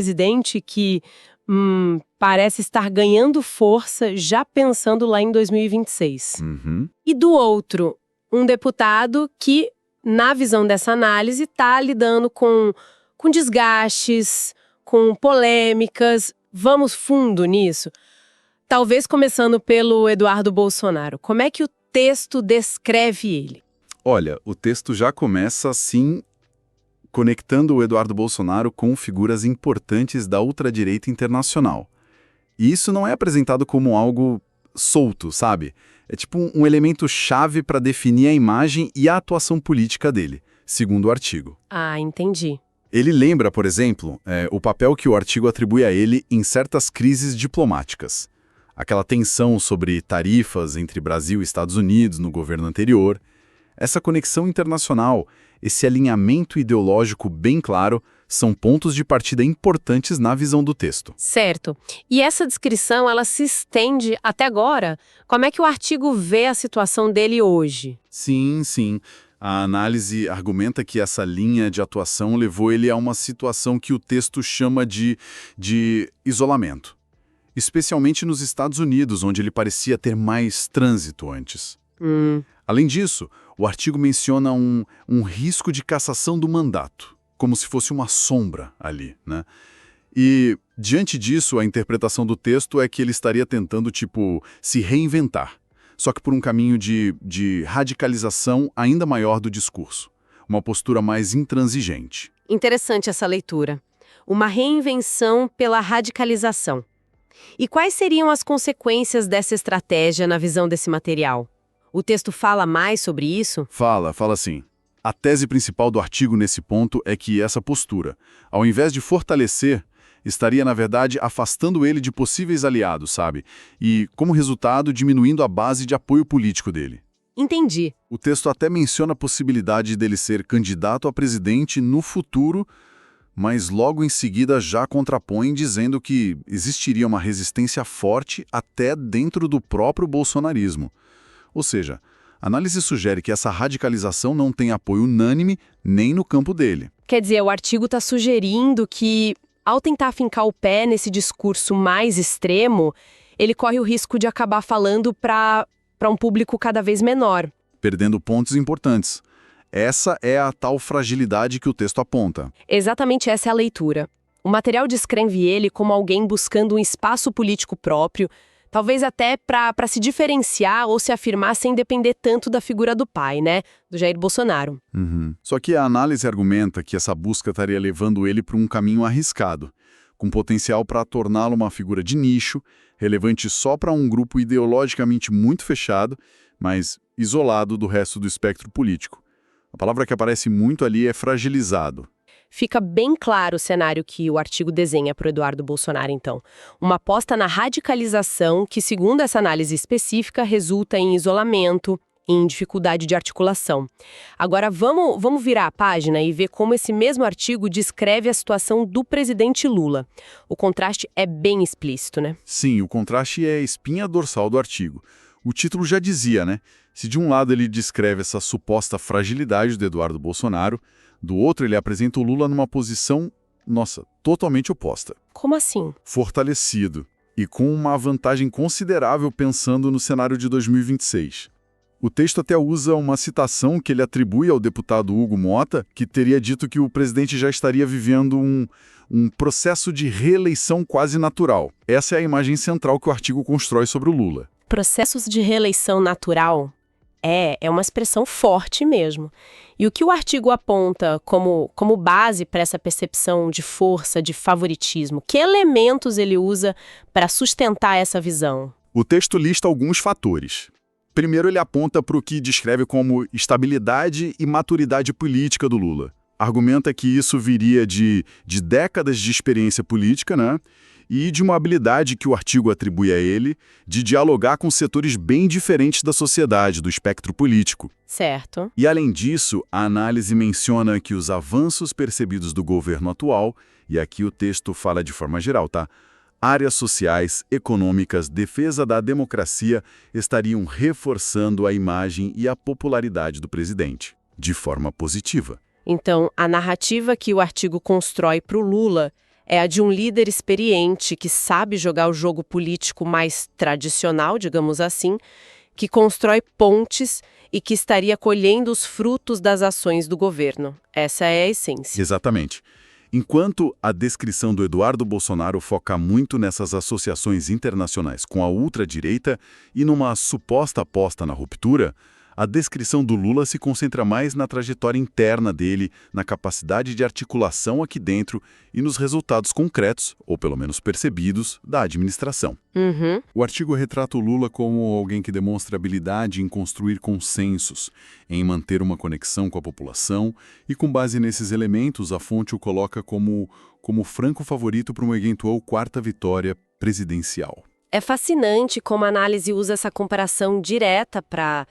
presidente que parece estar ganhando força já pensando lá em 2026. Uhum. E do outro, um deputado que, na visão dessa análise, está lidando com desgastes, com polêmicas. Vamos fundo nisso? Talvez começando pelo Eduardo Bolsonaro. Como é que o texto descreve ele? Olha, o texto já começa assim, conectando o Eduardo Bolsonaro com figuras importantes da ultradireita internacional. E isso não é apresentado como algo solto, sabe? É tipo um elemento chave para definir a imagem e a atuação política dele, segundo o artigo. Ah, entendi. Ele lembra, por exemplo, o papel que o artigo atribui a ele em certas crises diplomáticas. Aquela tensão sobre tarifas entre Brasil e Estados Unidos no governo anterior. Essa conexão internacional, esse alinhamento ideológico bem claro, são pontos de partida importantes na visão do texto. Certo. E essa descrição, ela se estende até agora? Como é que o artigo vê a situação dele hoje? Sim, sim. A análise argumenta que essa linha de atuação levou ele a uma situação que o texto chama de isolamento. Especialmente nos Estados Unidos, onde ele parecia ter mais trânsito antes. Além disso, o artigo menciona um risco de cassação do mandato, como se fosse uma sombra ali, né? E, diante disso, a interpretação do texto é que ele estaria tentando, se reinventar, só que por um caminho de radicalização ainda maior do discurso, uma postura mais intransigente. Interessante essa leitura. Uma reinvenção pela radicalização. E quais seriam as consequências dessa estratégia na visão desse material? O texto fala mais sobre isso? Fala sim. A tese principal do artigo nesse ponto é que essa postura, ao invés de fortalecer, estaria, na verdade, afastando ele de possíveis aliados, sabe? E, como resultado, diminuindo a base de apoio político dele. Entendi. O texto até menciona a possibilidade dele ser candidato a presidente no futuro, mas logo em seguida já contrapõe dizendo que existiria uma resistência forte até dentro do próprio bolsonarismo. Ou seja, a análise sugere que essa radicalização não tem apoio unânime nem no campo dele. Quer dizer, o artigo está sugerindo que, ao tentar fincar o pé nesse discurso mais extremo, ele corre o risco de acabar falando para um público cada vez menor. Perdendo pontos importantes. Essa é a tal fragilidade que o texto aponta. Exatamente essa é a leitura. O material descreve ele como alguém buscando um espaço político próprio, talvez até para se diferenciar ou se afirmar sem depender tanto da figura do pai, né? Do Jair Bolsonaro. Só que a análise argumenta que essa busca estaria levando ele para um caminho arriscado, com potencial para torná-lo uma figura de nicho, relevante só para um grupo ideologicamente muito fechado, mas isolado do resto do espectro político. A palavra que aparece muito ali é fragilizado. Fica bem claro o cenário que o artigo desenha para o Eduardo Bolsonaro, então. Uma aposta na radicalização que, segundo essa análise específica, resulta em isolamento, em dificuldade de articulação. Agora, vamos virar a página e ver como esse mesmo artigo descreve a situação do presidente Lula. O contraste é bem explícito, né? Sim, o contraste é a espinha dorsal do artigo. O título já dizia, né? Se de um lado ele descreve essa suposta fragilidade do Eduardo Bolsonaro, do outro ele apresenta o Lula numa posição, totalmente oposta. Como assim? Fortalecido e com uma vantagem considerável pensando no cenário de 2026. O texto até usa uma citação que ele atribui ao deputado Hugo Mota, que teria dito que o presidente já estaria vivendo um processo de reeleição quase natural. Essa é a imagem central que o artigo constrói sobre o Lula. Processos de reeleição natural? É uma expressão forte mesmo. E o que o artigo aponta como base para essa percepção de força, de favoritismo? Que elementos ele usa para sustentar essa visão? O texto lista alguns fatores. Primeiro, ele aponta para o que descreve como estabilidade e maturidade política do Lula. Argumenta que isso viria de décadas de experiência política, né? E de uma habilidade que o artigo atribui a ele de dialogar com setores bem diferentes da sociedade, do espectro político. Certo. E, além disso, a análise menciona que os avanços percebidos do governo atual, e aqui o texto fala de forma geral, tá? Áreas sociais, econômicas, defesa da democracia estariam reforçando a imagem e a popularidade do presidente, de forma positiva. Então, a narrativa que o artigo constrói para o Lula É a de um líder experiente que sabe jogar o jogo político mais tradicional, digamos assim, que constrói pontes e que estaria colhendo os frutos das ações do governo. Essa é a essência. Exatamente. Enquanto a descrição do Eduardo Bolsonaro foca muito nessas associações internacionais com a ultradireita e numa suposta aposta na ruptura, a descrição do Lula se concentra mais na trajetória interna dele, na capacidade de articulação aqui dentro e nos resultados concretos, ou pelo menos percebidos, da administração. Uhum. O artigo retrata o Lula como alguém que demonstra habilidade em construir consensos, em manter uma conexão com a população, e com base nesses elementos, a fonte o coloca como franco favorito para uma eventual quarta vitória presidencial. É fascinante como a análise usa essa comparação direta para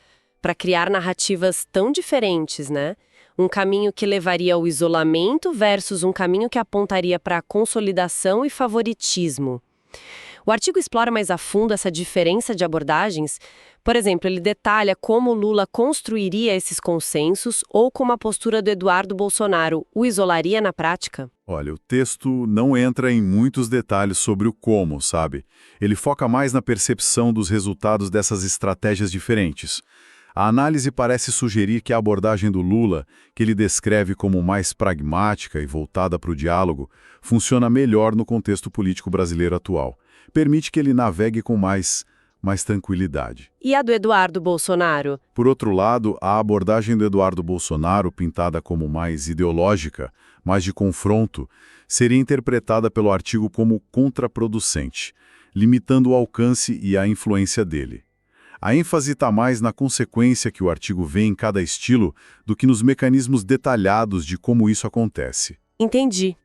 criar narrativas tão diferentes, né? Um caminho que levaria ao isolamento versus um caminho que apontaria para a consolidação e favoritismo. O artigo explora mais a fundo essa diferença de abordagens. Por exemplo, ele detalha como Lula construiria esses consensos ou como a postura do Eduardo Bolsonaro o isolaria na prática. Olha, o texto não entra em muitos detalhes sobre o como, sabe? Ele foca mais na percepção dos resultados dessas estratégias diferentes. A análise parece sugerir que a abordagem do Lula, que ele descreve como mais pragmática e voltada para o diálogo, funciona melhor no contexto político brasileiro atual. Permite que ele navegue com mais tranquilidade. E a do Eduardo Bolsonaro? Por outro lado, a abordagem do Eduardo Bolsonaro, pintada como mais ideológica, mais de confronto, seria interpretada pelo artigo como contraproducente, limitando o alcance e a influência dele. A ênfase está mais na consequência que o artigo vê em cada estilo do que nos mecanismos detalhados de como isso acontece. Entendi.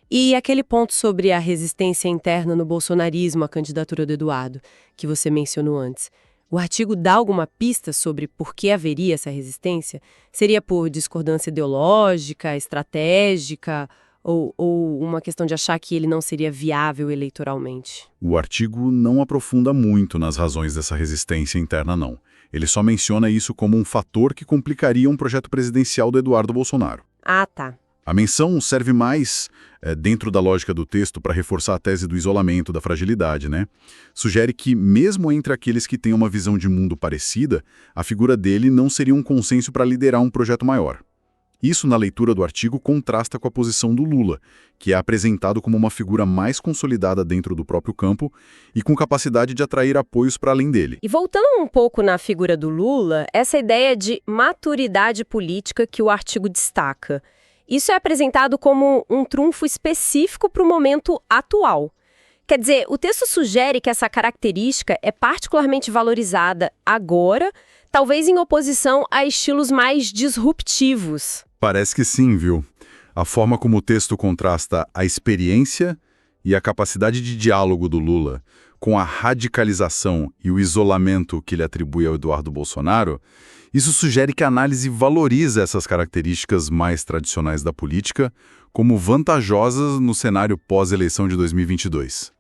E aquele ponto sobre a resistência interna no bolsonarismo à candidatura do Eduardo, que você mencionou antes. O artigo dá alguma pista sobre por que haveria essa resistência? Seria por discordância ideológica, estratégica, ou uma questão de achar que ele não seria viável eleitoralmente? O artigo não aprofunda muito nas razões dessa resistência interna, não. Ele só menciona isso como um fator que complicaria um projeto presidencial do Eduardo Bolsonaro. Ah, tá. A menção serve mais dentro da lógica do texto para reforçar a tese do isolamento, da fragilidade, né? Sugere que, mesmo entre aqueles que têm uma visão de mundo parecida, a figura dele não seria um consenso para liderar um projeto maior. Isso, na leitura do artigo, contrasta com a posição do Lula, que é apresentado como uma figura mais consolidada dentro do próprio campo e com capacidade de atrair apoios para além dele. E voltando um pouco na figura do Lula, essa ideia de maturidade política que o artigo destaca. Isso é apresentado como um trunfo específico para o momento atual. Quer dizer, o texto sugere que essa característica é particularmente valorizada agora, talvez em oposição a estilos mais disruptivos. Parece que sim, viu? A forma como o texto contrasta a experiência e a capacidade de diálogo do Lula com a radicalização e o isolamento que ele atribui ao Eduardo Bolsonaro, isso sugere que a análise valoriza essas características mais tradicionais da política como vantajosas no cenário pós-eleição de 2022.